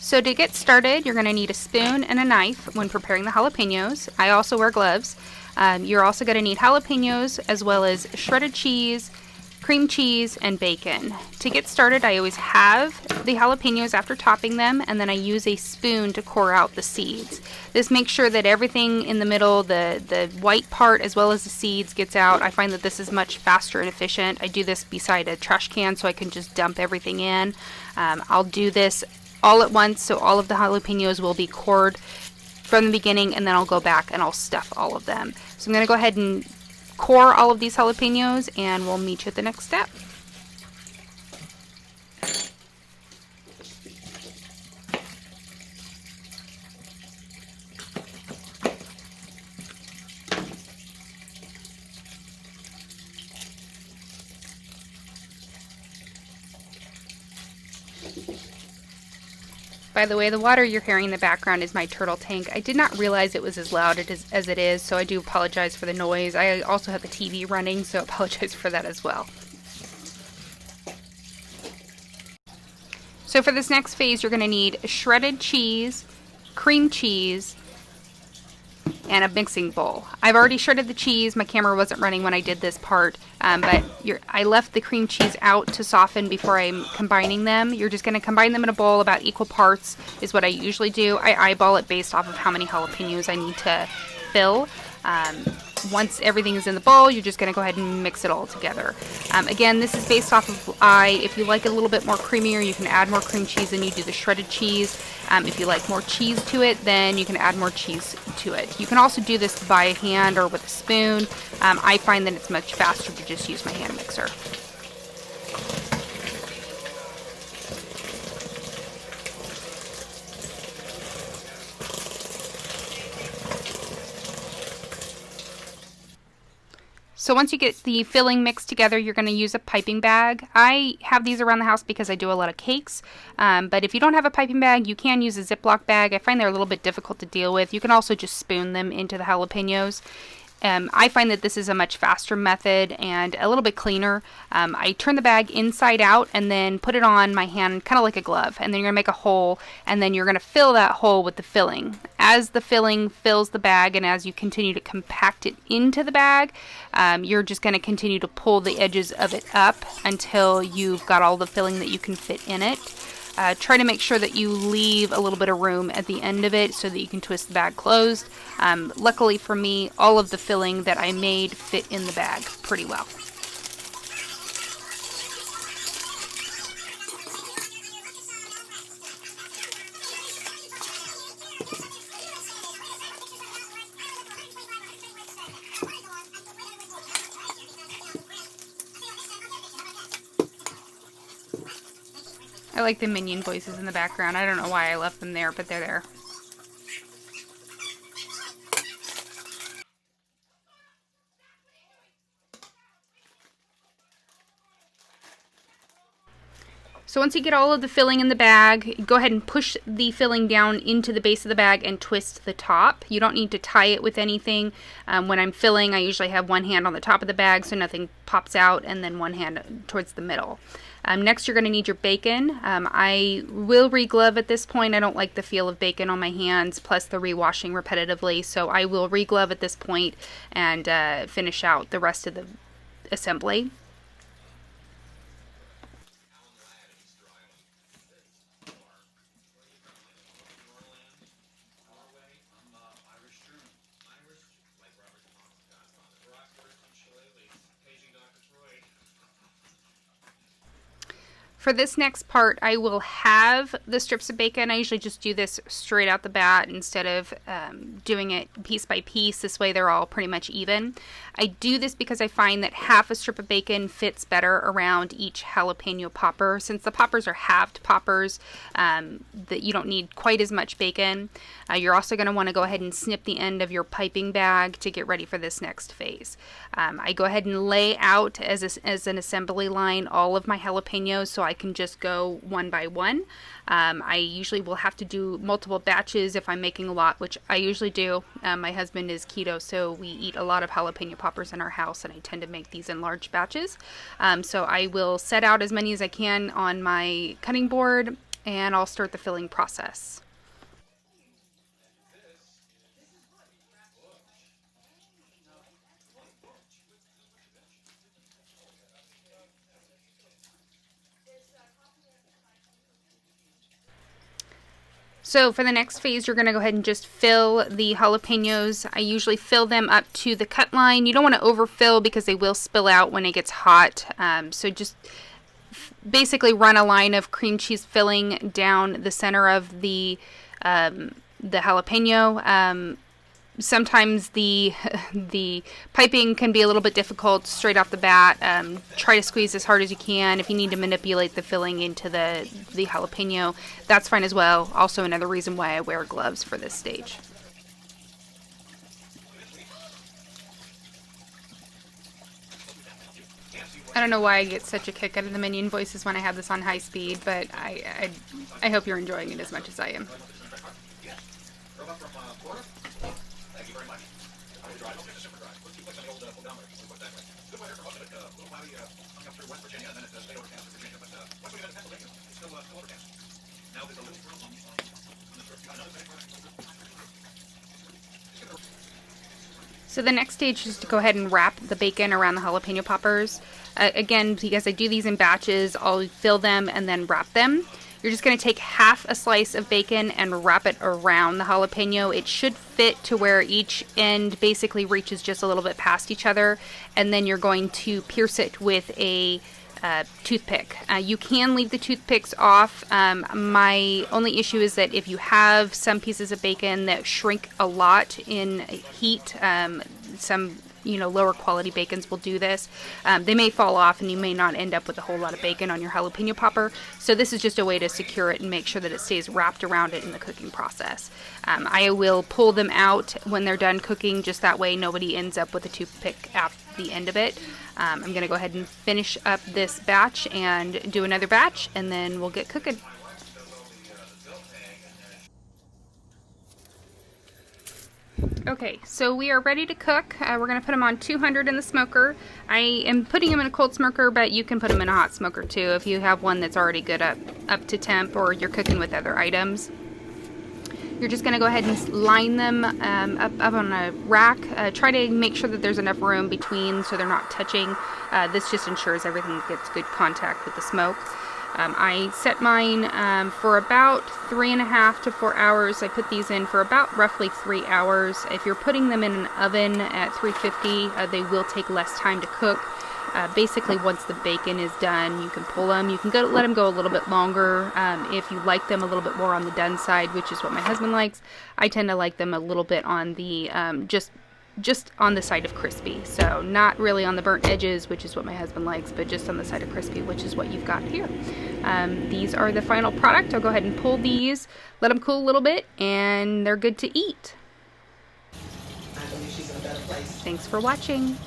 So to get started, you're going to need a spoon and a knife when preparing the jalapenos. I also wear gloves. You're also going to need jalapenos as well as shredded cheese, cream cheese, and bacon. To get started, I always have the jalapenos after topping them, and then I use a spoon to core out the seeds. This makes sure that everything in the middle, the white part as well as the seeds, gets out. I find that this is much faster and efficient. I do this beside a trash can so I can just dump everything in. I'll do this all at once, so all of the jalapenos will be cored from the beginning, and then I'll go back and I'll stuff all of them. So I'm going to go ahead and core all of these jalapenos, and we'll meet you at the next step. By the way, the water you're hearing in the background is my turtle tank. I did not realize it was as loud as it is, so I do apologize for the noise. I also have the TV running, so I apologize for that as well. So for this next phase, you're going to need shredded cheese, cream cheese, and a mixing bowl. I've already shredded the cheese. My camera wasn't running when I did this part, but I left the cream cheese out to soften before I'm combining them. You're just going to combine them in a bowl about equal parts is what I usually do. I eyeball it based off of how many jalapenos I need to fill. Once everything is in the bowl, you're just going to go ahead and mix it all together. Again, this is based off of if you like it a little bit more creamier, you can add more cream cheese than you do the shredded cheese. If you like more cheese to it, then you can add more cheese to it. You can also do this by hand or with a spoon. I find that it's much faster to just use my hand mixer. So once you get the filling mixed together, you're going to use a piping bag. I have these around the house because I do a lot of cakes, but if you don't have a piping bag, you can use a Ziploc bag. I find they're a little bit difficult to deal with. You can also just spoon them into the jalapenos. I find that this is a much faster method and a little bit cleaner. I turn the bag inside out and then put it on my hand kind of like a glove, and then you're going to make a hole, and then you're going to fill that hole with the filling. As the filling fills the bag and as you continue to compact it into the bag, you're just going to continue to pull the edges of it up until you've got all the filling that you can fit in it. Try to make sure that you leave a little bit of room at the end of it so that you can twist the bag closed. Luckily for me, all of the filling that I made fit in the bag pretty well. I like the minion voices in the background. I don't know why I left them there, but they're there. So once you get all of the filling in the bag, go ahead and push the filling down into the base of the bag and twist the top. You don't need to tie it with anything. When I'm filling, I usually have one hand on the top of the bag so nothing pops out, and then one hand towards the middle. Next, you're going to need your bacon. I will re-glove at this point. I don't like the feel of bacon on my hands, plus the rewashing repetitively, so I will re-glove at this point and finish out the rest of the assembly. For this next part, I will have the strips of bacon. I usually just do this straight out the bat instead of doing it piece by piece. This way they're all pretty much even. I do this because I find that half a strip of bacon fits better around each jalapeno popper. Since the poppers are halved poppers, that you don't need quite as much bacon. You're also going to want to go ahead and snip the end of your piping bag to get ready for this next phase. I go ahead and lay out as an assembly line all of my jalapenos so I can just go one by one. I usually will have to do multiple batches if I'm making a lot, which I usually do. My husband is keto, so we eat a lot of jalapeno poppers in our house, and I tend to make these in large batches. So I will set out as many as I can on my cutting board, and I'll start the filling process. So for the next phase, you're going to go ahead and just fill the jalapenos. I usually fill them up to the cut line. You don't want to overfill because they will spill out when it gets hot. So just basically run a line of cream cheese filling down the center of the jalapeno. Sometimes the piping can be a little bit difficult straight off the bat. Try to squeeze as hard as you can. If you need to manipulate the filling into the jalapeno, that's fine as well. Also another reason why I wear gloves for this stage. I don't know why I get such a kick out of the minion voices when I have this on high speed, but I hope you're enjoying it as much as I am. So the next stage is to go ahead and wrap the bacon around the jalapeno poppers. Again, because I do these in batches, I'll fill them and then wrap them. You're just going to take half a slice of bacon and wrap it around the jalapeno. It should fit to where each end basically reaches just a little bit past each other, and then you're going to pierce it with a toothpick. You can leave the toothpicks off. My only issue is that if you have some pieces of bacon that shrink a lot in heat, some lower quality bacons will do this. They may fall off and you may not end up with a whole lot of bacon on your jalapeno popper. So this is just a way to secure it and make sure that it stays wrapped around it in the cooking process. I will pull them out when they're done cooking, just that way nobody ends up with a toothpick at the end of it. I'm going to go ahead and finish up this batch and do another batch, and then we'll get cooking. Okay, so we are ready to cook. We're going to put them on 200 in the smoker. I am putting them in a cold smoker, but you can put them in a hot smoker too if you have one that's already good up to temp, or you're cooking with other items. You're just going to go ahead and line them up on a rack. Try to make sure that there's enough room between so they're not touching. This just ensures everything gets good contact with the smoke. I set mine for about 3.5 to 4 hours. I put these in for about roughly 3 hours. If you're putting them in an oven at 350, they will take less time to cook. Basically, once the bacon is done, you can pull them. You can let them go a little bit longer if you like them a little bit more on the done side, which is what my husband likes. I tend to like them a little bit on the just on the side of crispy. So not really on the burnt edges, which is what my husband likes, but just on the side of crispy, which is what you've got here. These are the final product. I'll go ahead and pull these, let them cool a little bit, and they're good to eat. Thanks for watching.